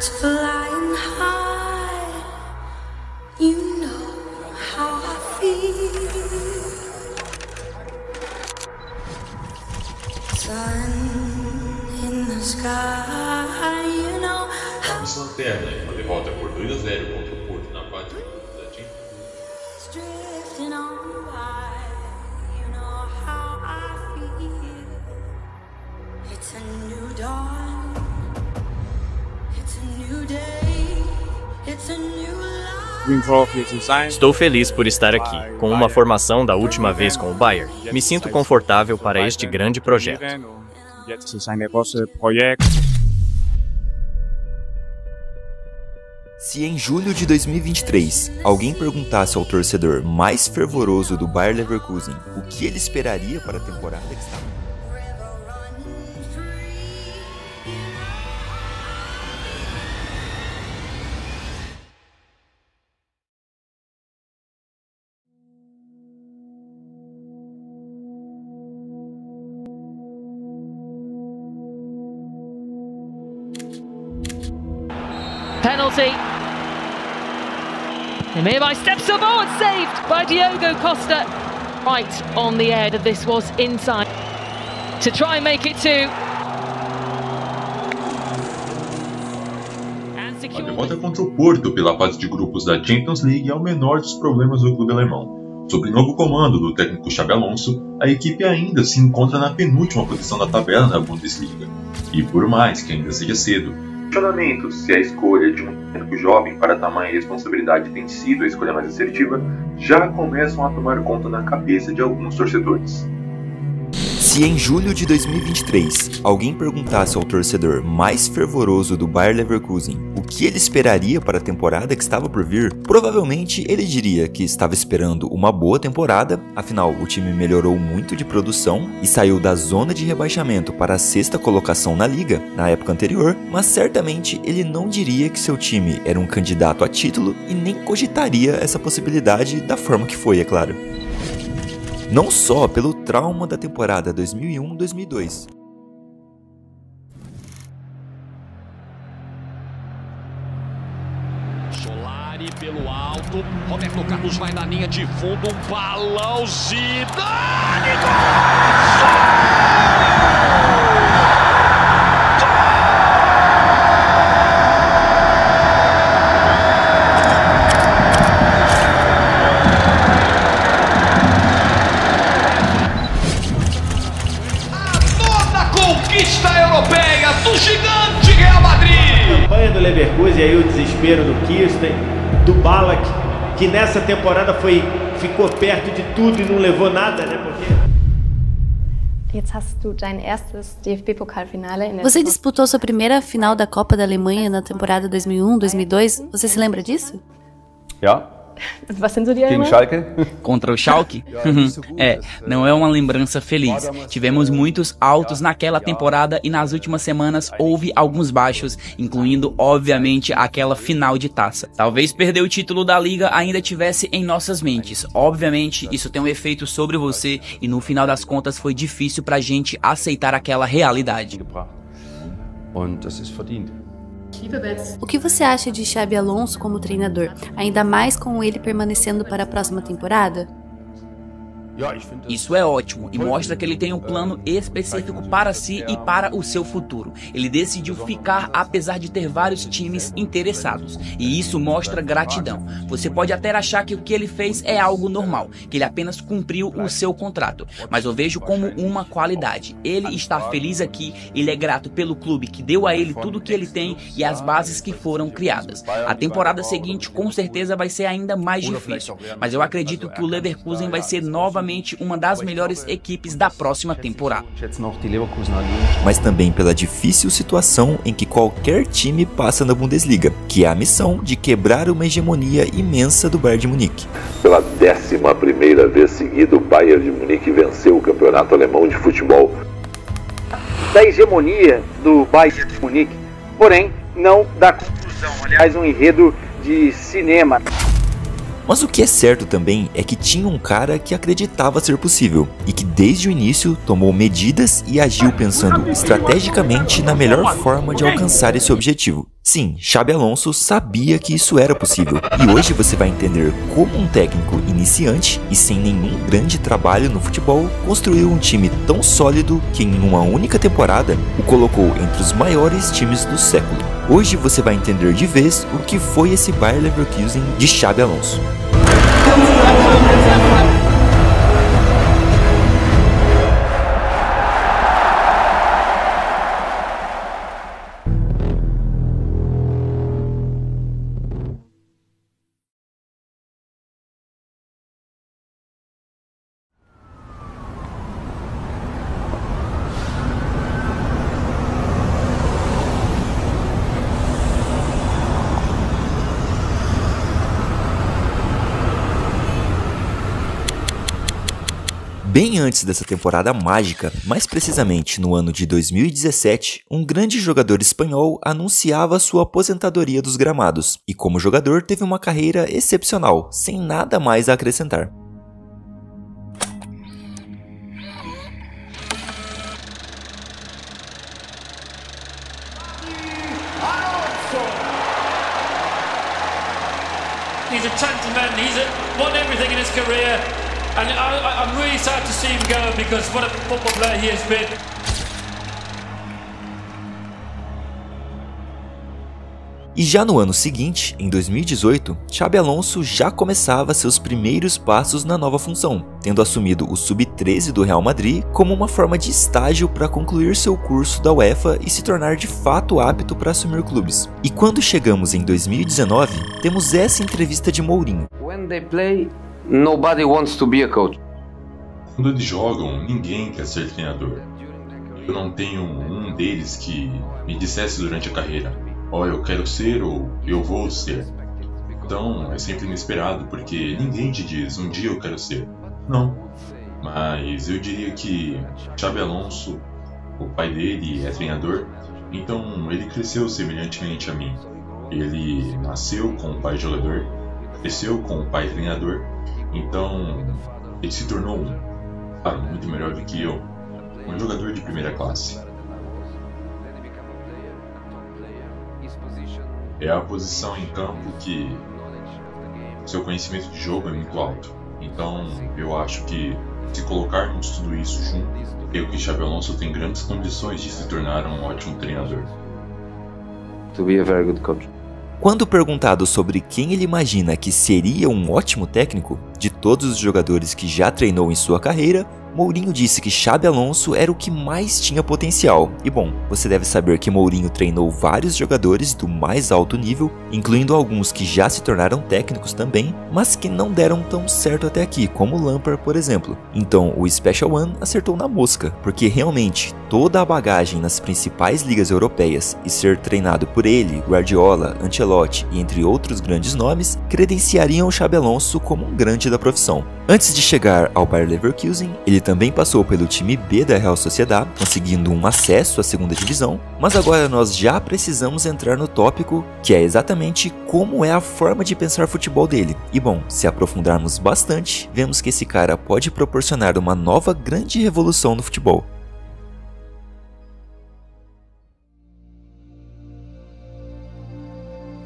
birds flying high. You know how I feel. Sun in the sky, you know how. Miss Lanterna, uma derrota por 2-0 contra o Porto na fase de grupos da Champions. Drifting on by, you know how I feel. It's a new dawn. It's a new day. It's a new life. Estou feliz por estar aqui, com uma formação da última vez com o Bayern. Me sinto confortável para este grande projeto. Se em julho de 2023 alguém perguntasse ao torcedor mais fervoroso do Bayer Leverkusen o que ele esperaria para a temporada que estava... Penalty. Nearby steps forward, saved by Diogo Costa. Right on the edge of this was inside to try and make it two. A derrota contra o Porto pela fase de grupos da Champions League é o menor dos problemas do clube alemão. Sob o novo comando do técnico Xabi Alonso, a equipe ainda se encontra na penúltima posição da tabela na Bundesliga. E por mais que ainda seja cedo, questionamentos se a escolha de um técnico jovem para tamanha responsabilidade tem sido a escolha mais assertiva já começam a tomar conta na cabeça de alguns torcedores. Se em julho de 2023 alguém perguntasse ao torcedor mais fervoroso do Bayer Leverkusen o que ele esperaria para a temporada que estava por vir, provavelmente ele diria que estava esperando uma boa temporada, afinal o time melhorou muito de produção e saiu da zona de rebaixamento para a 6ª colocação na liga na época anterior, mas certamente ele não diria que seu time era um candidato a título e nem cogitaria essa possibilidade da forma que foi, é claro. Não só pelo trauma da temporada 2001-2002. Solari pelo alto, Roberto Carlos vai na linha de fundo, um balão, Zidane, gol! Conquista europeia do gigante Real Madrid. A campanha do Leverkusen e aí o desespero do Kirsten, do Ballack, que nessa temporada ficou perto de tudo e não levou nada, né? Você disputou sua primeira final da Copa da Alemanha na temporada 2001-2002? Você se lembra disso? Gegen Schalke? Contra o Schalke? Não é uma lembrança feliz. Tivemos muitos altos naquela temporada e nas últimas semanas houve alguns baixos, incluindo, obviamente, aquela final de taça. Talvez perder o título da Liga ainda tivesse em nossas mentes. Obviamente, isso tem um efeito sobre você e no final das contas foi difícil pra gente aceitar aquela realidade. O que você acha de Xabi Alonso como treinador, ainda mais com ele permanecendo para a próxima temporada? Isso é ótimo e mostra que ele tem um plano específico para si e para o seu futuro. Ele decidiu ficar apesar de ter vários times interessados e isso mostra gratidão. Você pode até achar que o que ele fez é algo normal, que ele apenas cumpriu o seu contrato, mas eu vejo como uma qualidade. Ele está feliz aqui, ele é grato pelo clube que deu a ele tudo o que ele tem e as bases que foram criadas. A temporada seguinte com certeza vai ser ainda mais difícil, mas eu acredito que o Leverkusen vai ser novamente uma das melhores equipes da próxima temporada. Mas também pela difícil situação em que qualquer time passa na Bundesliga, que é a missão de quebrar uma hegemonia imensa do Bayern de Munique. Pela 11ª vez seguida, o Bayern de Munique venceu o campeonato alemão de futebol. Da hegemonia do Bayern de Munique, porém não da conclusão, aliás um enredo de cinema. Mas o que é certo também é que tinha um cara que acreditava ser possível e que desde o início tomou medidas e agiu pensando estrategicamente na melhor forma de alcançar esse objetivo. Sim, Xabi Alonso sabia que isso era possível, e hoje você vai entender como um técnico iniciante e sem nenhum grande trabalho no futebol construiu um time tão sólido que em uma única temporada o colocou entre os maiores times do século. Hoje você vai entender de vez o que foi esse Bayer Leverkusen de Xabi Alonso. Bem antes dessa temporada mágica, mais precisamente no ano de 2017, um grande jogador espanhol anunciava sua aposentadoria dos gramados, e como jogador teve uma carreira excepcional, sem nada mais a acrescentar. He's a gentleman, won everything in his career. And I'm really sad to see him go because what a football player he has been. E já no ano seguinte, em 2018, Xabi Alonso já começava seus primeiros passos na nova função, tendo assumido o Sub-13 do Real Madrid como uma forma de estágio para concluir seu curso da UEFA e se tornar de fato apto para assumir clubes. E quando chegamos em 2019, temos essa entrevista de Mourinho. When they play, nobody wants to be a coach. Quando eles jogam, ninguém quer ser treinador. Eu não tenho um deles que me dissesse durante a carreira: ó, eu quero ser ou eu vou ser. Então é sempre inesperado porque ninguém te diz um dia eu quero ser. Não. Mas eu diria que Xabi Alonso, o pai dele é treinador, então ele cresceu semelhantemente a mim. Ele nasceu com o pai jogador, cresceu com o pai treinador, então ele se tornou muito melhor do que eu, um jogador de primeira classe. É a posição em campo que seu conhecimento de jogo é muito alto. Então eu acho que se colocarmos tudo isso junto, eu que Xabi Alonso tem grandes condições de se tornar um ótimo treinador. To be a very good coach. Quando perguntado sobre quem ele imagina que seria um ótimo técnico, de todos os jogadores que já treinou em sua carreira, Mourinho disse que Xabi Alonso era o que mais tinha potencial. E bom, você deve saber que Mourinho treinou vários jogadores do mais alto nível, incluindo alguns que já se tornaram técnicos também, mas que não deram tão certo até aqui, como Lampard, por exemplo. Então o Special One acertou na mosca, porque realmente toda a bagagem nas principais ligas europeias e ser treinado por ele, Guardiola, Ancelotti e entre outros grandes nomes, credenciariam o Xabi Alonso como um grande da profissão. Antes de chegar ao Bayer Leverkusen, ele também passou pelo time B da Real Sociedad, conseguindo um acesso à segunda divisão, mas agora nós já precisamos entrar no tópico, que é exatamente como é a forma de pensar futebol dele. E bom, se aprofundarmos bastante, vemos que esse cara pode proporcionar uma nova grande revolução no futebol.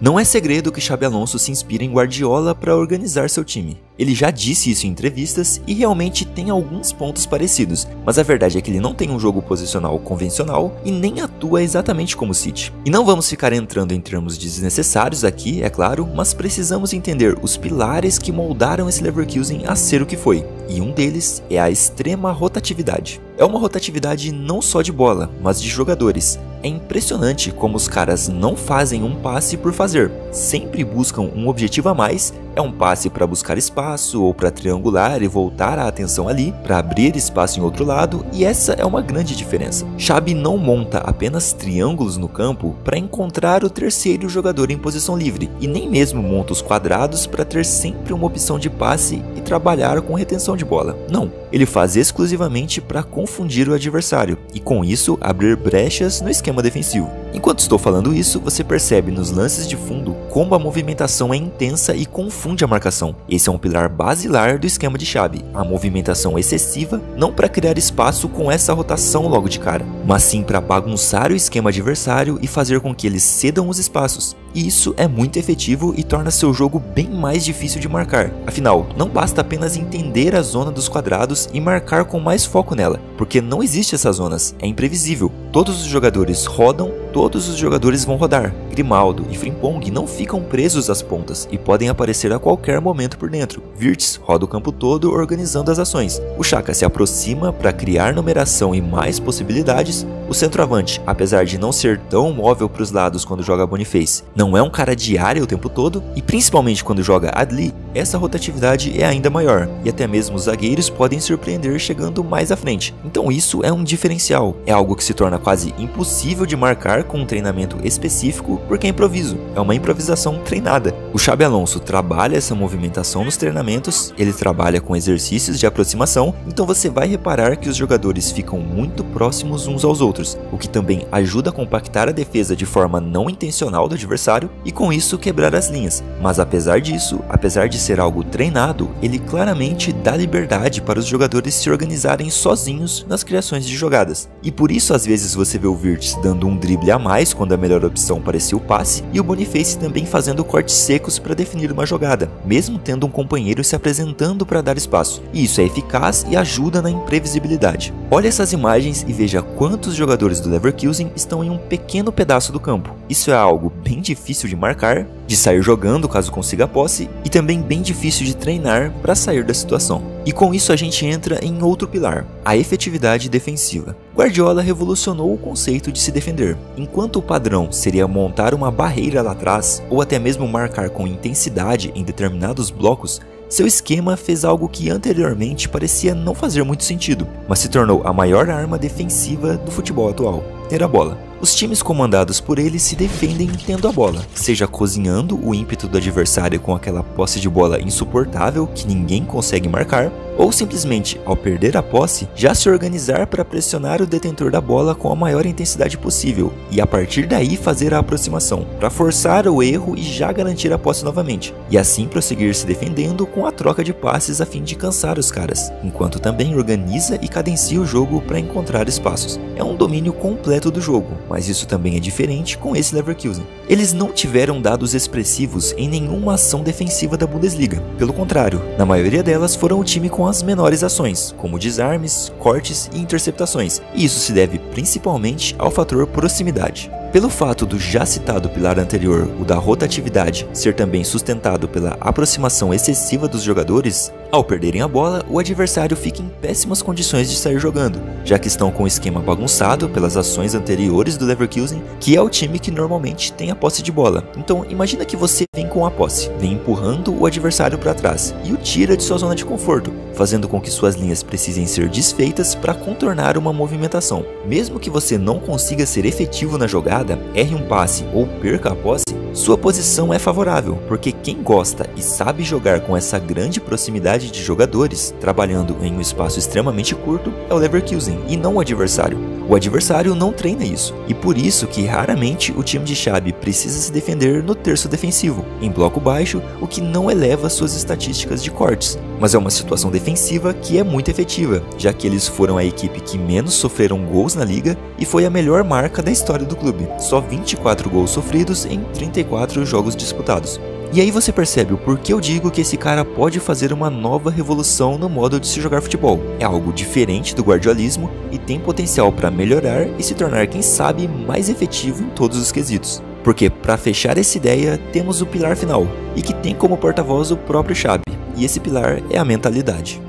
Não é segredo que Xabi Alonso se inspira em Guardiola para organizar seu time. Ele já disse isso em entrevistas e realmente tem alguns pontos parecidos, mas a verdade é que ele não tem um jogo posicional convencional e nem atua exatamente como o City. E não vamos ficar entrando em termos desnecessários aqui, é claro, mas precisamos entender os pilares que moldaram esse Leverkusen a ser o que foi, e um deles é a extrema rotatividade. É uma rotatividade não só de bola, mas de jogadores. É impressionante como os caras não fazem um passe por fazer, sempre buscam um objetivo a mais, é um passe para buscar espaço ou para triangular e voltar a atenção ali, para abrir espaço em outro lado, e essa é uma grande diferença. Xabi não monta apenas triângulos no campo para encontrar o terceiro jogador em posição livre, e nem mesmo monta os quadrados para ter sempre uma opção de passe e trabalhar com retenção de bola. Não, ele faz exclusivamente para confundir o adversário e com isso abrir brechas no esquema defensivo. Enquanto estou falando isso, você percebe nos lances de fundo como a movimentação é intensa e confunde a marcação. Esse é um pilar basilar do esquema de Xabi, a movimentação excessiva, não para criar espaço com essa rotação logo de cara, mas sim para bagunçar o esquema adversário e fazer com que eles cedam os espaços. E isso é muito efetivo e torna seu jogo bem mais difícil de marcar. Afinal, não basta apenas entender a zona dos quadrados e marcar com mais foco nela, porque não existe essas zonas, é imprevisível. Todos os jogadores rodam, todos os jogadores vão rodar. Grimaldo e Frimpong não ficam presos às pontas e podem aparecer a qualquer momento por dentro. Wirtz roda o campo todo organizando as ações. O Xhaka se aproxima para criar numeração e mais possibilidades. O centroavante, apesar de não ser tão móvel para os lados quando joga Boniface, não é um cara de área o tempo todo e principalmente quando joga Adli, essa rotatividade é ainda maior e até mesmo os zagueiros podem surpreender chegando mais à frente. Então isso é um diferencial, é algo que se torna quase impossível de marcar com um treinamento específico porque é improviso, é uma improvisação treinada. O Xabi Alonso trabalha essa movimentação nos treinamentos, ele trabalha com exercícios de aproximação, então você vai reparar que os jogadores ficam muito próximos uns aos outros, o que também ajuda a compactar a defesa de forma não intencional do adversário e com isso quebrar as linhas. Mas apesar disso, apesar de ser algo treinado, ele claramente dá liberdade para os jogadores se organizarem sozinhos nas criações de jogadas. E por isso às vezes você vê o Wirtz dando um drible a mais quando a melhor opção parecia o passe e o Boniface também fazendo cortes secos para definir uma jogada, mesmo tendo um companheiro se apresentando para dar espaço. E isso é eficaz e ajuda na imprevisibilidade. Olhe essas imagens e veja quantos jogadores do Leverkusen estão em um pequeno pedaço do campo. Isso é algo bem difícil de marcar, de sair jogando caso consiga a posse e também bem difícil de treinar para sair da situação. E com isso a gente entra em outro pilar, a efetividade defensiva. Guardiola revolucionou o conceito de se defender. Enquanto o padrão seria montar uma barreira lá atrás ou até mesmo marcar com intensidade em determinados blocos, seu esquema fez algo que anteriormente parecia não fazer muito sentido, mas se tornou a maior arma defensiva do futebol atual, ter a bola. Os times comandados por ele se defendem tendo a bola, seja cozinhando o ímpeto do adversário com aquela posse de bola insuportável que ninguém consegue marcar, ou simplesmente, ao perder a posse, já se organizar para pressionar o detentor da bola com a maior intensidade possível e a partir daí fazer a aproximação, para forçar o erro e já garantir a posse novamente, e assim prosseguir se defendendo com a troca de passes a fim de cansar os caras, enquanto também organiza e cadencia o jogo para encontrar espaços. É um domínio completo do jogo, mas isso também é diferente com esse Leverkusen. Eles não tiveram dados expressivos em nenhuma ação defensiva da Bundesliga, pelo contrário, na maioria delas foram o time com as menores ações, como desarmes, cortes e interceptações, e isso se deve principalmente ao fator proximidade. Pelo fato do já citado pilar anterior, o da rotatividade, ser também sustentado pela aproximação excessiva dos jogadores, ao perderem a bola, o adversário fica em péssimas condições de sair jogando, já que estão com o esquema bagunçado pelas ações anteriores do Leverkusen, que é o time que normalmente tem a posse de bola. Então imagina que você vem com a posse, vem empurrando o adversário para trás e o tira de sua zona de conforto, fazendo com que suas linhas precisem ser desfeitas para contornar uma movimentação. Mesmo que você não consiga ser efetivo na jogada, erre um passe ou perca a posse, sua posição é favorável, porque quem gosta e sabe jogar com essa grande proximidade de jogadores, trabalhando em um espaço extremamente curto, é o Leverkusen e não o adversário. O adversário não treina isso, e por isso que raramente o time de Xabi precisa se defender no terço defensivo, em bloco baixo, o que não eleva suas estatísticas de cortes. Mas é uma situação defensiva que é muito efetiva, já que eles foram a equipe que menos sofreram gols na liga e foi a melhor marca da história do clube, só 24 gols sofridos em 34 jogos disputados. E aí você percebe o porquê eu digo que esse cara pode fazer uma nova revolução no modo de se jogar futebol. É algo diferente do guardiolismo e tem potencial para melhorar e se tornar, quem sabe, mais efetivo em todos os quesitos. Porque para fechar essa ideia, temos o pilar final, e que tem como porta-voz o próprio Xabi, e esse pilar é a mentalidade.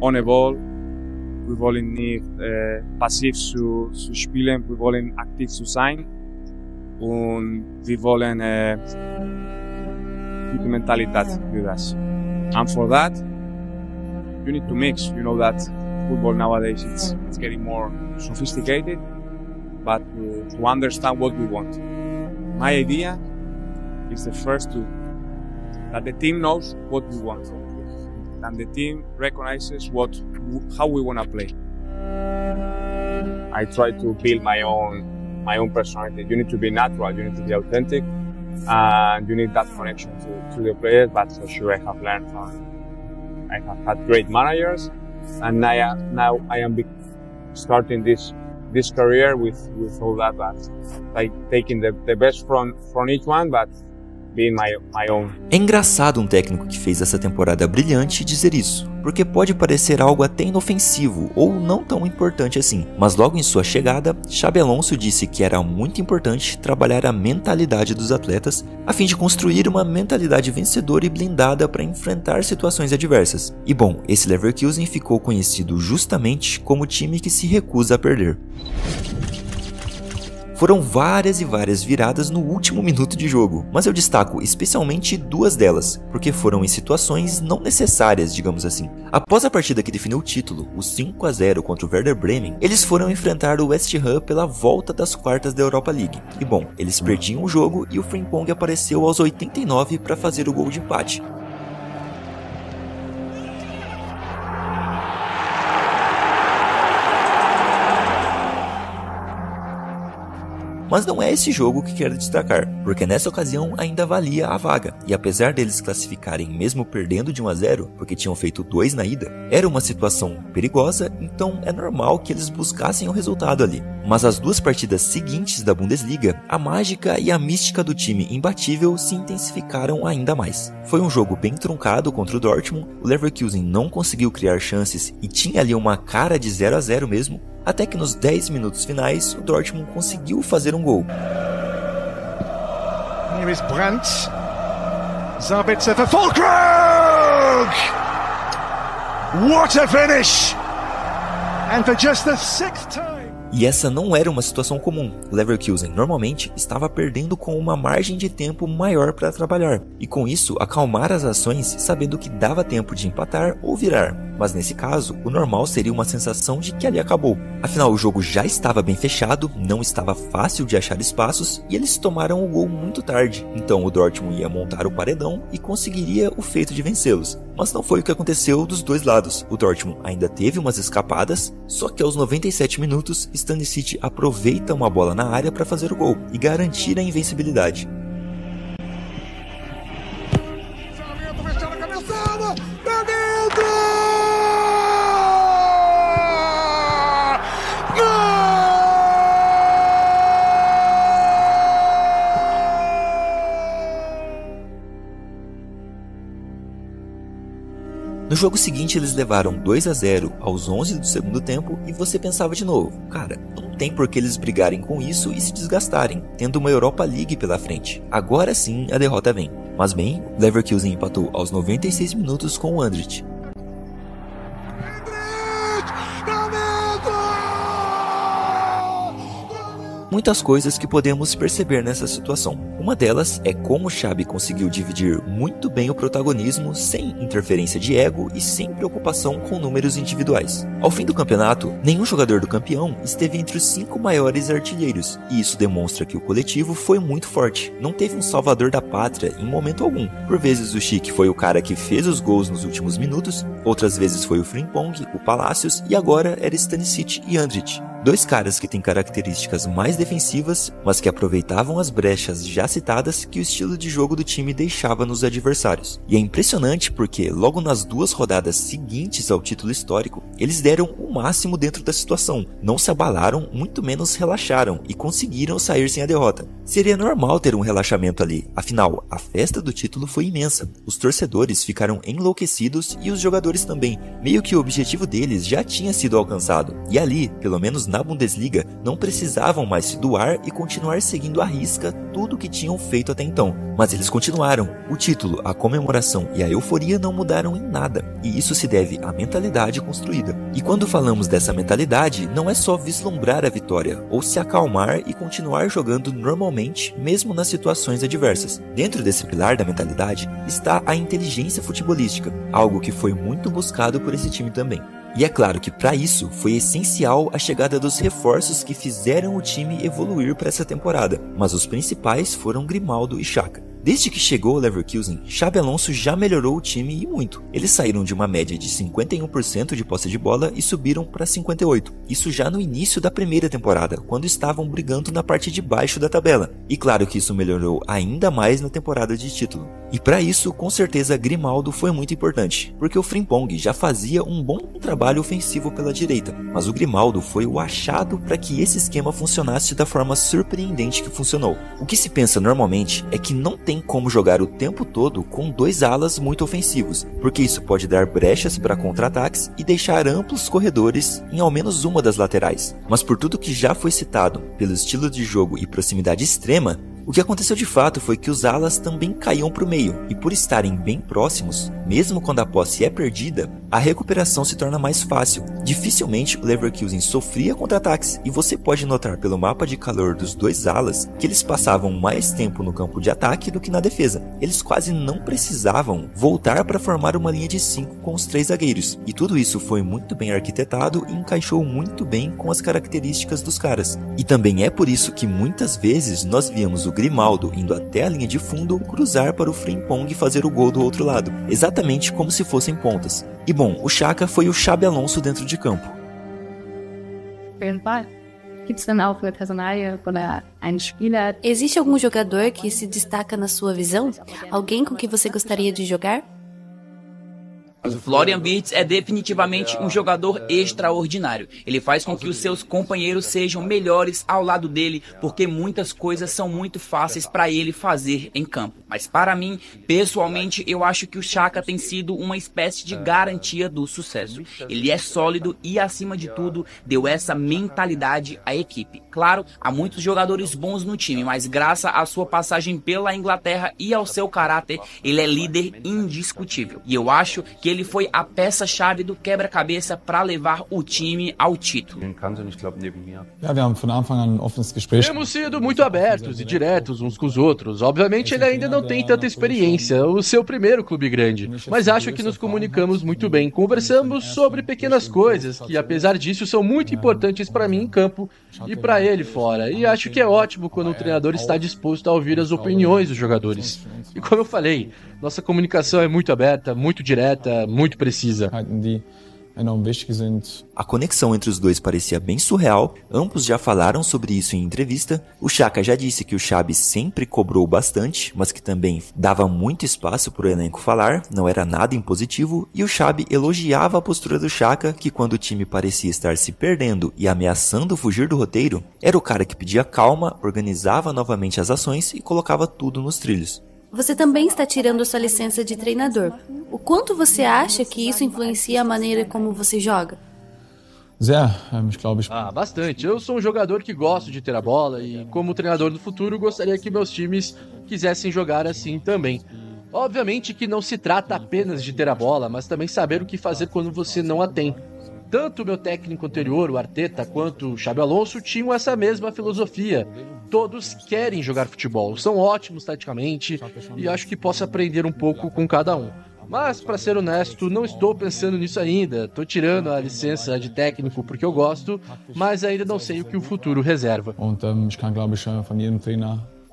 Ohne Ball. Wir wollen nicht passiv zu spielen, wir wollen aktiv zu sein und wir wollen gute Mentalität für das. And for that, you need to mix. You know that football nowadays it's getting more sophisticated, but to understand what we want. My idea is the first that the team knows what we want, and the team recognizes how we want to play. I try to build my own personality. You need to be natural, you need to be authentic, and you need that connection to the players. But for sure, I have learned I have had great managers, and now I am starting this career with all that, but like taking the best from each one, but being my own. É engraçado um técnico que fez essa temporada brilhante dizer isso, porque pode parecer algo até inofensivo ou não tão importante assim, mas logo em sua chegada, Xabi Alonso disse que era muito importante trabalhar a mentalidade dos atletas a fim de construir uma mentalidade vencedora e blindada para enfrentar situações adversas. E bom, esse Leverkusen ficou conhecido justamente como o time que se recusa a perder. Foram várias e várias viradas no último minuto de jogo, mas eu destaco especialmente duas delas, porque foram em situações não necessárias, digamos assim. Após a partida que definiu o título, o 5-0 contra o Werder Bremen, eles foram enfrentar o West Ham pela volta das quartas da Europa League. E bom, eles perdiam o jogo e o Frimpong apareceu aos 89 para fazer o gol de empate. Mas não é esse jogo que quero destacar, porque nessa ocasião ainda valia a vaga, e apesar deles classificarem mesmo perdendo de 1-0, porque tinham feito 2 na ida, era uma situação perigosa, então é normal que eles buscassem o resultado ali. Mas as duas partidas seguintes da Bundesliga, a mágica e a mística do time imbatível se intensificaram ainda mais. Foi um jogo bem truncado contra o Dortmund, o Leverkusen não conseguiu criar chances e tinha ali uma cara de 0-0 mesmo, até que nos 10 minutos finais o Dortmund conseguiu fazer um gol. Here is Brandt. Sabitzer for Füllkrug! What a finish! And for just the 6th time. E essa não era uma situação comum. O Leverkusen normalmente estava perdendo com uma margem de tempo maior para trabalhar, e com isso acalmar as ações sabendo que dava tempo de empatar ou virar. Mas nesse caso, o normal seria uma sensação de que ali acabou. Afinal, o jogo já estava bem fechado, não estava fácil de achar espaços, e eles tomaram o gol muito tarde. Então o Dortmund ia montar o paredão e conseguiria o feito de vencê-los. Mas não foi o que aconteceu dos dois lados. O Dortmund ainda teve umas escapadas, só que aos 97 minutos, Stanisic aproveita uma bola na área para fazer o gol e garantir a invencibilidade. No jogo seguinte eles levaram 2-0 aos 11 do segundo tempo e você pensava de novo, cara, não tem por que eles brigarem com isso e se desgastarem, tendo uma Europa League pela frente. Agora sim a derrota vem. Mas bem, o Leverkusen empatou aos 96 minutos com o Andrich. Muitas coisas que podemos perceber nessa situação. Uma delas é como Xabi conseguiu dividir muito bem o protagonismo sem interferência de ego e sem preocupação com números individuais. Ao fim do campeonato, nenhum jogador do campeão esteve entre os 5 maiores artilheiros, e isso demonstra que o coletivo foi muito forte. Não teve um salvador da pátria em momento algum. Por vezes o Schick foi o cara que fez os gols nos últimos minutos, outras vezes foi o Frimpong, o Palacios e agora era Stanisic e Andrich. Dois caras que têm características mais defensivas, mas que aproveitavam as brechas já citadas que o estilo de jogo do time deixava nos adversários. E é impressionante porque, logo nas 2 rodadas seguintes ao título histórico, eles deram o máximo dentro da situação, não se abalaram, muito menos relaxaram e conseguiram sair sem a derrota. Seria normal ter um relaxamento ali, afinal, a festa do título foi imensa. Os torcedores ficaram enlouquecidos e os jogadores também, meio que o objetivo deles já tinha sido alcançado. E ali, pelo menos na Bundesliga, não precisavam mais se doar e continuar seguindo à risca tudo o que tinham feito até então. Mas eles continuaram. O título, a comemoração e a euforia não mudaram em nada, e isso se deve à mentalidade construída. E quando falamos dessa mentalidade, não é só vislumbrar a vitória, ou se acalmar e continuar jogando normalmente, mesmo nas situações adversas. Dentro desse pilar da mentalidade está a inteligência futebolística, algo que foi muito buscado por esse time também. E é claro que para isso foi essencial a chegada dos reforços que fizeram o time evoluir para essa temporada, mas os principais foram Grimaldo e Xhaka. Desde que chegou o Leverkusen, Xabi Alonso já melhorou o time e muito. Eles saíram de uma média de 51% de posse de bola e subiram para 58%. Isso já no início da primeira temporada, quando estavam brigando na parte de baixo da tabela. E claro que isso melhorou ainda mais na temporada de título. E para isso, com certeza, Grimaldo foi muito importante, porque o Frimpong já fazia um bom trabalho ofensivo pela direita, mas o Grimaldo foi o achado para que esse esquema funcionasse da forma surpreendente que funcionou. O que se pensa normalmente é que não tem como jogar o tempo todo com dois alas muito ofensivos, porque isso pode dar brechas para contra-ataques e deixar amplos corredores em ao menos uma das laterais. Mas por tudo que já foi citado, pelo estilo de jogo e proximidade extrema, o que aconteceu de fato foi que os alas também caíam para o meio, e por estarem bem próximos, mesmo quando a posse é perdida, a recuperação se torna mais fácil. Dificilmente o Leverkusen sofria contra-ataques, e você pode notar pelo mapa de calor dos dois alas que eles passavam mais tempo no campo de ataque do que na defesa. Eles quase não precisavam voltar para formar uma linha de 5 com os 3 zagueiros, e tudo isso foi muito bem arquitetado e encaixou muito bem com as características dos caras. E também é por isso que muitas vezes nós víamos o Grimaldo indo até a linha de fundo cruzar para o Frimpong fazer o gol do outro lado, exatamente como se fossem pontas. E bom, o Xhaka foi o Xabi Alonso dentro de campo. Existe algum jogador que se destaca na sua visão? Alguém com que você gostaria de jogar? O Florian Wirtz é definitivamente um jogador extraordinário. Ele faz com que os seus companheiros sejam melhores ao lado dele, porque muitas coisas são muito fáceis para ele fazer em campo. Mas para mim, pessoalmente, eu acho que o Xhaka tem sido uma espécie de garantia do sucesso. Ele é sólido e, acima de tudo, deu essa mentalidade à equipe. Claro, há muitos jogadores bons no time, mas graças à sua passagem pela Inglaterra e ao seu caráter, ele é líder indiscutível. E eu acho que ele foi a peça-chave do quebra-cabeça para levar o time ao título. Temos sido muito abertos e diretos uns com os outros. Obviamente ele ainda não tem tanta experiência, o seu primeiro clube grande, mas acho que nos comunicamos muito bem. Conversamos sobre pequenas coisas que, apesar disso, são muito importantes para mim em campo e para ele fora. E acho que é ótimo quando o treinador está disposto a ouvir as opiniões dos jogadores. E como eu falei, nossa comunicação é muito aberta, muito direta, muito precisa. A conexão entre os dois parecia bem surreal, ambos já falaram sobre isso em entrevista. O Xhaka já disse que o Xabi sempre cobrou bastante, mas que também dava muito espaço para o elenco falar, não era nada impositivo, e o Xabi elogiava a postura do Xhaka, que quando o time parecia estar se perdendo e ameaçando fugir do roteiro, era o cara que pedia calma, organizava novamente as ações e colocava tudo nos trilhos. Você também está tirando sua licença de treinador. O quanto você acha que isso influencia a maneira como você joga? Bastante. Eu sou um jogador que gosto de ter a bola e, como treinador do futuro, gostaria que meus times quisessem jogar assim também. Obviamente que não se trata apenas de ter a bola, mas também saber o que fazer quando você não a tem. Tanto o meu técnico anterior, o Arteta, quanto o Xabi Alonso tinham essa mesma filosofia. Todos querem jogar futebol, são ótimos taticamente e acho que posso aprender um pouco com cada um. Mas, para ser honesto, não estou pensando nisso ainda. Estou tirando a licença de técnico porque eu gosto, mas ainda não sei o que o futuro reserva.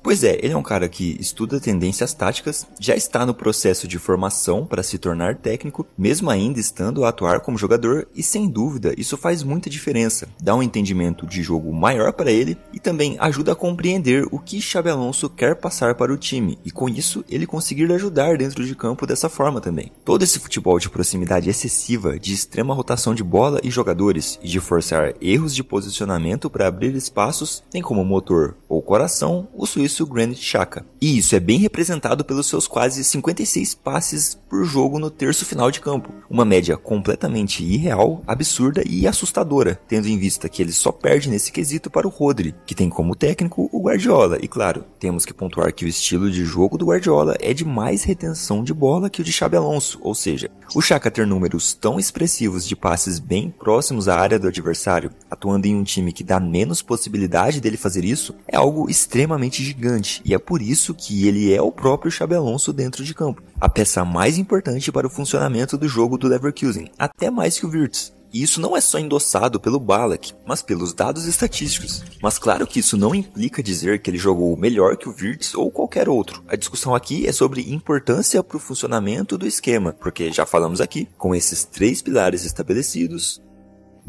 Pois é, ele é um cara que estuda tendências táticas, já está no processo de formação para se tornar técnico, mesmo ainda estando a atuar como jogador, e sem dúvida isso faz muita diferença, dá um entendimento de jogo maior para ele e também ajuda a compreender o que Xabi Alonso quer passar para o time, e com isso ele conseguir ajudar dentro de campo dessa forma também. Todo esse futebol de proximidade excessiva, de extrema rotação de bola e jogadores, e de forçar erros de posicionamento para abrir espaços, tem como motor ou coração o suíço Granit Xhaka. E isso é bem representado pelos seus quase 56 passes por jogo no terço final de campo. Uma média completamente irreal, absurda e assustadora, tendo em vista que ele só perde nesse quesito para o Rodri, que tem como técnico o Guardiola. E claro, temos que pontuar que o estilo de jogo do Guardiola é de mais retenção de bola que o de Xabi Alonso, ou seja, o Xhaka ter números tão expressivos de passes bem próximos à área do adversário, atuando em um time que dá menos possibilidade dele fazer isso, é algo extremamente gigante, e é por isso que ele é o próprio Xabi Alonso dentro de campo, a peça mais importante para o funcionamento do jogo do Leverkusen, até mais que o Wirtz. E isso não é só endossado pelo Ballack, mas pelos dados estatísticos. Mas claro que isso não implica dizer que ele jogou melhor que o Wirtz ou qualquer outro. A discussão aqui é sobre importância para o funcionamento do esquema, porque já falamos aqui, com esses 3 pilares estabelecidos,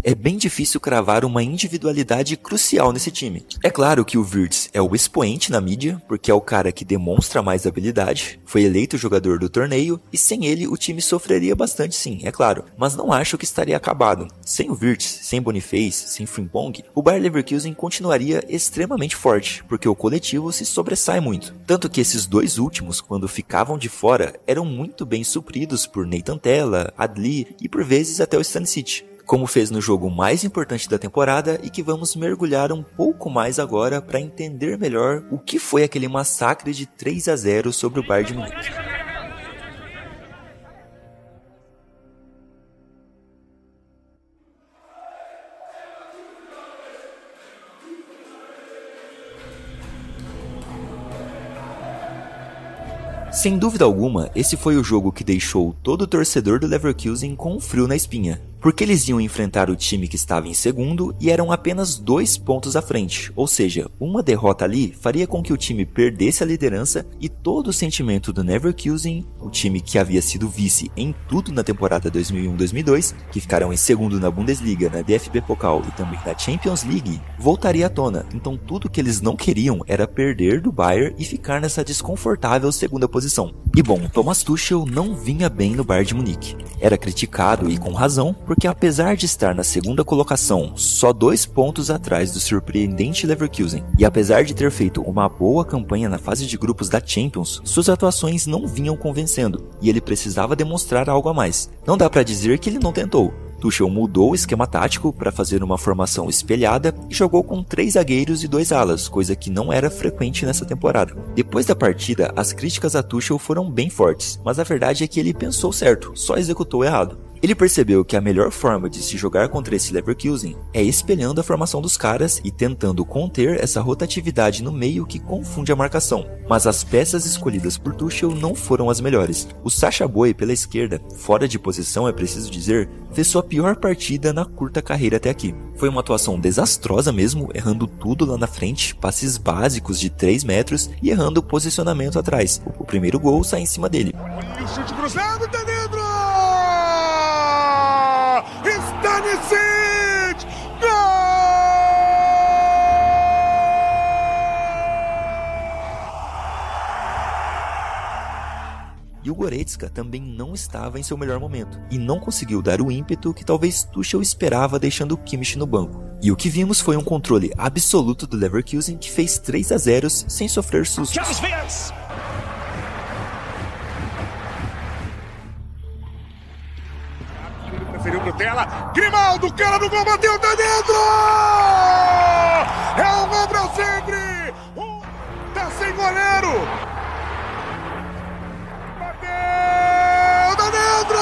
é bem difícil cravar uma individualidade crucial nesse time. É claro que o Wirtz é o expoente na mídia, porque é o cara que demonstra mais habilidade, foi eleito jogador do torneio, e sem ele o time sofreria bastante sim, é claro. Mas não acho que estaria acabado. Sem o Wirtz, sem Boniface, sem Frimpong, o Bayer Leverkusen continuaria extremamente forte, porque o coletivo se sobressai muito. Tanto que esses 2 últimos, quando ficavam de fora, eram muito bem supridos por Nathan Tella, Adli e por vezes até o Stanisic, como fez no jogo mais importante da temporada e que vamos mergulhar um pouco mais agora para entender melhor o que foi aquele massacre de 3-0 sobre o Bayern de Munique. Sem dúvida alguma, esse foi o jogo que deixou todo torcedor do Leverkusen com um frio na espinha, porque eles iam enfrentar o time que estava em segundo e eram apenas 2 pontos à frente, ou seja, uma derrota ali faria com que o time perdesse a liderança e todo o sentimento do Leverkusen, o time que havia sido vice em tudo na temporada 2001-2002, que ficaram em segundo na Bundesliga, na DFB Pokal e também na Champions League, voltaria à tona. Então tudo que eles não queriam era perder do Bayern e ficar nessa desconfortável segunda posição. E bom, Thomas Tuchel não vinha bem no Bayern de Munique. Era criticado e com razão, porque apesar de estar na segunda colocação, só 2 pontos atrás do surpreendente Leverkusen, e apesar de ter feito uma boa campanha na fase de grupos da Champions, suas atuações não vinham convencendo, e ele precisava demonstrar algo a mais. Não dá pra dizer que ele não tentou. Tuchel mudou o esquema tático para fazer uma formação espelhada e jogou com 3 zagueiros e 2 alas, coisa que não era frequente nessa temporada. Depois da partida, as críticas a Tuchel foram bem fortes, mas a verdade é que ele pensou certo, só executou errado. Ele percebeu que a melhor forma de se jogar contra esse Leverkusen é espelhando a formação dos caras e tentando conter essa rotatividade no meio que confunde a marcação. Mas as peças escolhidas por Tuchel não foram as melhores. O Sacha Boey pela esquerda, fora de posição é preciso dizer, fez sua pior partida na curta carreira até aqui. Foi uma atuação desastrosa mesmo, errando tudo lá na frente, passes básicos de 3 metros e errando o posicionamento atrás. O primeiro gol sai em cima dele. Olha o chute cruzado, tá dentro! Stanisic! Gol! E o Goretzka também não estava em seu melhor momento, e não conseguiu dar o ímpeto que talvez Tuchel esperava deixando o Kimmich no banco. E o que vimos foi um controle absoluto do Leverkusen que fez 3-0 sem sofrer sustos. Preferiu pro Tella, Grimaldo, cara do gol, bateu, tá dentro! É um gol pra sempre! Tá sem goleiro! Bateu, tá dentro!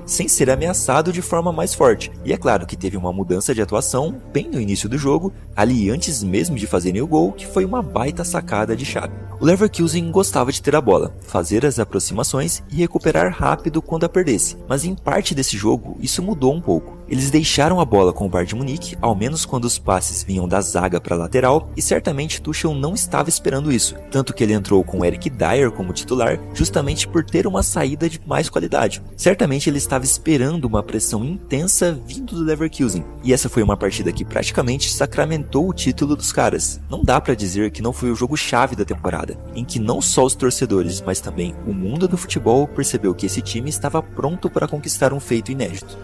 Sem ser ameaçado de forma mais forte. E é claro que teve uma mudança de atuação bem no início do jogo, ali antes mesmo de fazerem o gol, que foi uma baita sacada de Xabi. O Leverkusen gostava de ter a bola, fazer as aproximações e recuperar rápido quando a perdesse, mas em parte desse jogo isso mudou um pouco. Eles deixaram a bola com o Bayern de Munique, ao menos quando os passes vinham da zaga para a lateral, e certamente Tuchel não estava esperando isso, tanto que ele entrou com Eric Dier como titular, justamente por ter uma saída de mais qualidade. Certamente ele estava esperando uma pressão intensa vindo do Leverkusen, e essa foi uma partida que praticamente sacramentou o título dos caras. Não dá para dizer que não foi o jogo-chave da temporada, em que não só os torcedores, mas também o mundo do futebol percebeu que esse time estava pronto para conquistar um feito inédito.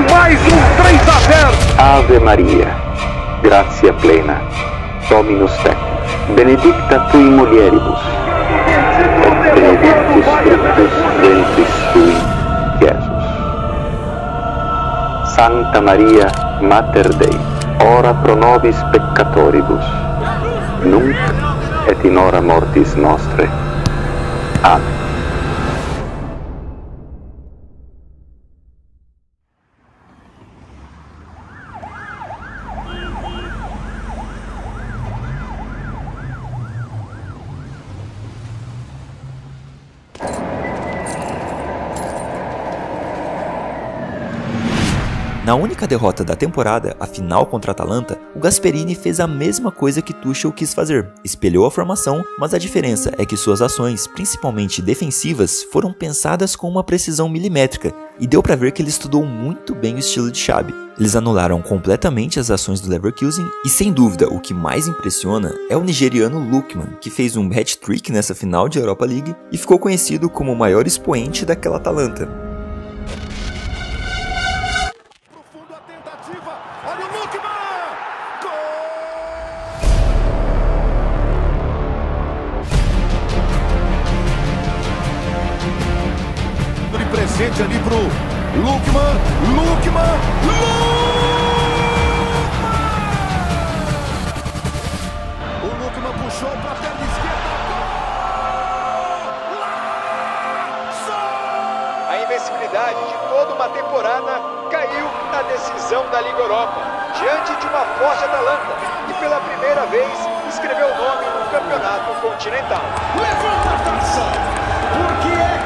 Mais um 3-0. Ave Maria, gratia plena, Dominus tecum, benedicta tui mulieribus, et benedictus fructus ventris tui, Iesus. Sancta Maria, Mater Dei, ora pro nobis peccatoribus, nunc et in hora mortis nostre. Amen. Na única derrota da temporada, a final contra a Atalanta, o Gasperini fez a mesma coisa que Tuchel quis fazer. Espelhou a formação, mas a diferença é que suas ações, principalmente defensivas, foram pensadas com uma precisão milimétrica, e deu pra ver que ele estudou muito bem o estilo de Xabi. Eles anularam completamente as ações do Leverkusen, e sem dúvida o que mais impressiona é o nigeriano Lookman, que fez um hat-trick nessa final de Europa League e ficou conhecido como o maior expoente daquela Atalanta. Presente ali pro Lookman. O Lookman puxou pra perna esquerda. A invencibilidade de toda uma temporada caiu na decisão da Liga Europa, diante de uma forte Atalanta, que pela primeira vez escreveu o nome no campeonato continental. Levanta a taça, porque é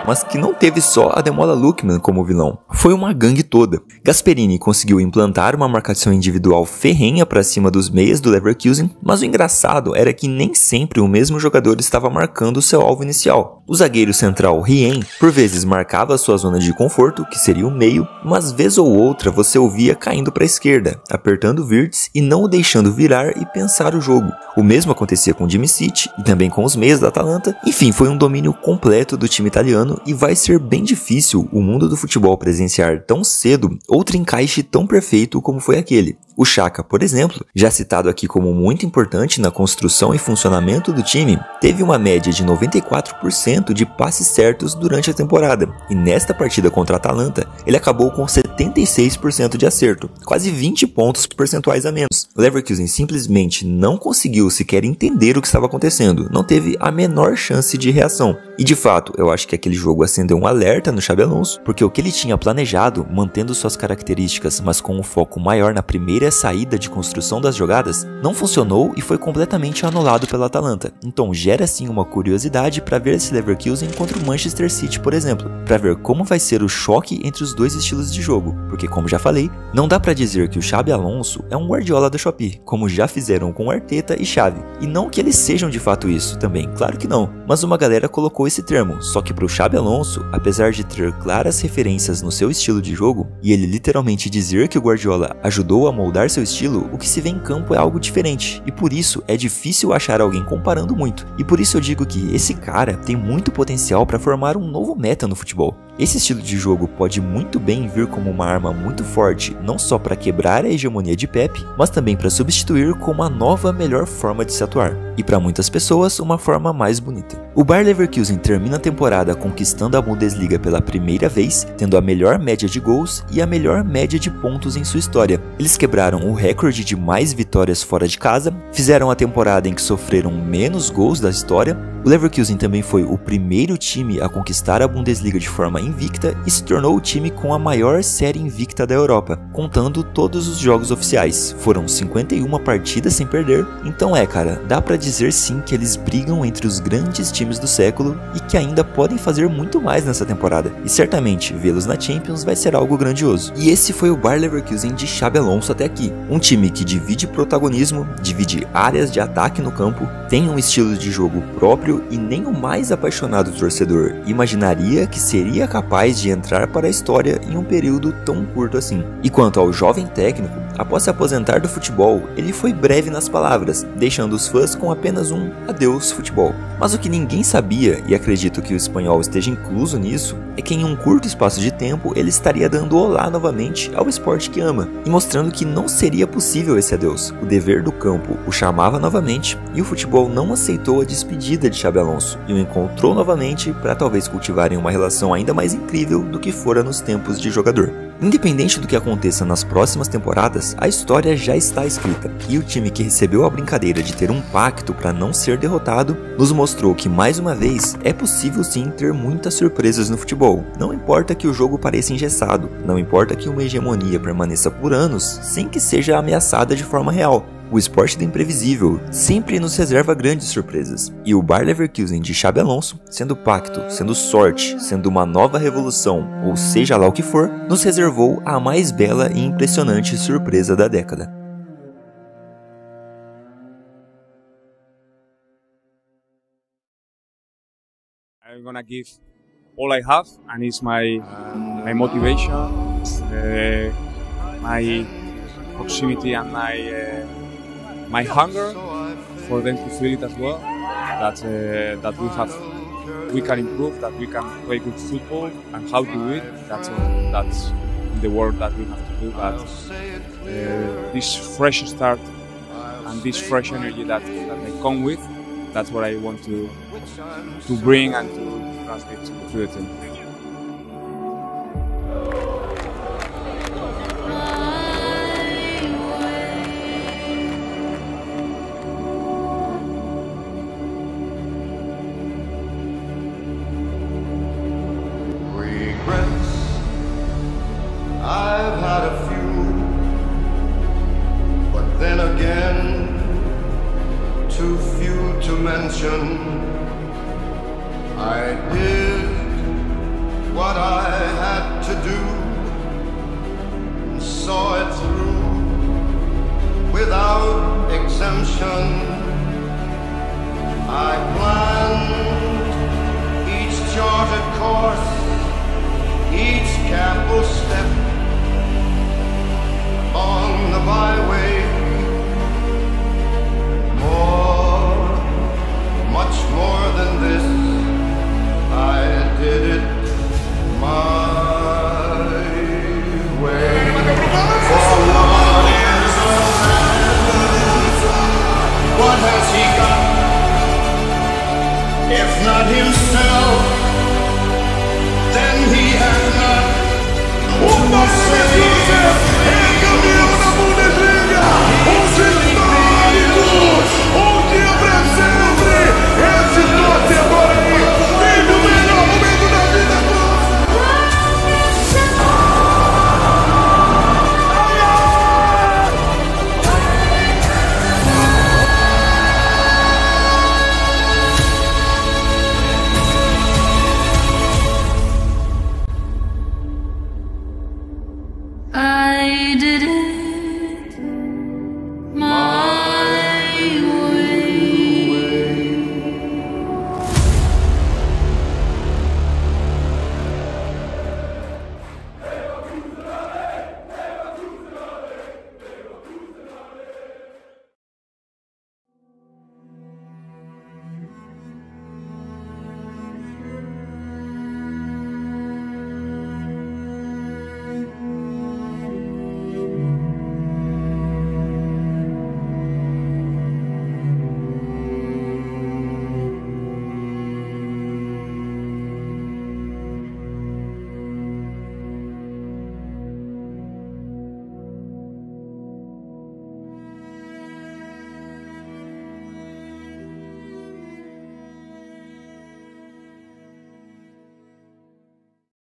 mas que não teve só a Demola Lookman como vilão, foi uma gangue toda. Gasperini conseguiu implantar uma marcação individual ferrenha para cima dos meias do Leverkusen, mas o engraçado era que nem sempre o mesmo jogador estava marcando o seu alvo inicial. O zagueiro central Rien, por vezes marcava a sua zona de conforto, que seria o meio, mas vez ou outra você o via caindo para a esquerda, apertando o Wirtz e não o deixando virar e pensar o jogo. O mesmo acontecia com Djimicic e também com os meias da Atalanta. Enfim, foi um domínio completo do time italiano e vai ser bem difícil o mundo do futebol presenciar tão cedo outro encaixe tão perfeito como foi aquele. O Xhaka, por exemplo, já citado aqui como muito importante na construção e funcionamento do time, teve uma média de 94% de passes certos durante a temporada, e nesta partida contra a Atalanta, ele acabou com 76% de acerto, quase 20 pontos percentuais a menos. O Leverkusen simplesmente não conseguiu sequer entender o que estava acontecendo, não teve a menor chance de reação. E de fato, eu acho que aquele jogo acendeu um alerta no Xabi Alonso, porque o que ele tinha planejado, mantendo suas características, mas com um foco maior na primeira saída de construção das jogadas, não funcionou e foi completamente anulado pela Atalanta. Então gera sim uma curiosidade para ver esse Leverkusen contra o Manchester City, por exemplo, para ver como vai ser o choque entre os dois estilos de jogo, porque como já falei, não dá para dizer que o Xabi Alonso é um Guardiola da Shopee, como já fizeram com Arteta e Xavi, e não que eles sejam de fato isso também, claro que não, mas uma galera colocou esse termo, só que pro Xabi Alonso, apesar de ter claras referências no seu estilo de jogo, e ele literalmente dizer que o Guardiola ajudou a moldar seu estilo, o que se vê em campo é algo diferente, e por isso é difícil achar alguém comparando muito, e por isso eu digo que esse cara tem muito potencial para formar um novo meta no futebol. Esse estilo de jogo pode muito bem vir como uma arma muito forte, não só para quebrar a hegemonia de Pep, mas também para substituir com uma nova melhor forma de se atuar, e para muitas pessoas uma forma mais bonita. O Bayer Leverkusen termina a temporada conquistando a Bundesliga pela primeira vez, tendo a melhor média de gols e a melhor média de pontos em sua história. Eles quebraram o recorde de mais vitórias fora de casa, fizeram a temporada em que sofreram menos gols da história. O Leverkusen também foi o primeiro time a conquistar a Bundesliga de forma invicta e se tornou o time com a maior série invicta da Europa, contando todos os jogos oficiais. Foram 51 partidas sem perder, então cara, dá pra dizer sim que eles brigam entre os grandes times do século e que ainda podem fazer muito mais nessa temporada, e certamente vê-los na Champions vai ser algo grandioso. E esse foi o Bayer Leverkusen de Xabi Alonso até aqui, um time que divide protagonismo, divide áreas de ataque no campo, tem um estilo de jogo próprio e nem o mais apaixonado torcedor imaginaria que seria capaz capaz de entrar para a história em um período tão curto assim. E quanto ao jovem técnico, após se aposentar do futebol, ele foi breve nas palavras, deixando os fãs com apenas um adeus futebol. Mas o que ninguém sabia, e acredito que o espanhol esteja incluso nisso, é que em um curto espaço de tempo ele estaria dando olá novamente ao esporte que ama, e mostrando que não seria possível esse adeus. O dever do campo o chamava novamente, e o futebol não aceitou a despedida de Xabi Alonso, e o encontrou novamente para talvez cultivarem uma relação ainda mais incrível do que fora nos tempos de jogador. Independente do que aconteça nas próximas temporadas, a história já está escrita, e o time que recebeu a brincadeira de ter um pacto para não ser derrotado, nos mostrou que mais uma vez é possível sim ter muitas surpresas no futebol. Não importa que o jogo pareça engessado, não importa que uma hegemonia permaneça por anos sem que seja ameaçada de forma real. O esporte do imprevisível sempre nos reserva grandes surpresas, e o Bayer Leverkusen de Xabi Alonso, sendo pacto, sendo sorte, sendo uma nova revolução, ou seja lá o que for, nos reservou a mais bela e impressionante surpresa da década. I'm gonna give all I have, and it's my motivation, my proximity, and my hunger for them to feel it as well. That we can improve, that we can play good football, and how to do it. That's the work that we have to do. But this fresh start and this fresh energy that I come with, that's what I want to bring and to transmit to the team. I've had a few, but then again, too few to mention. I did what I had to do, and saw it through without exemption.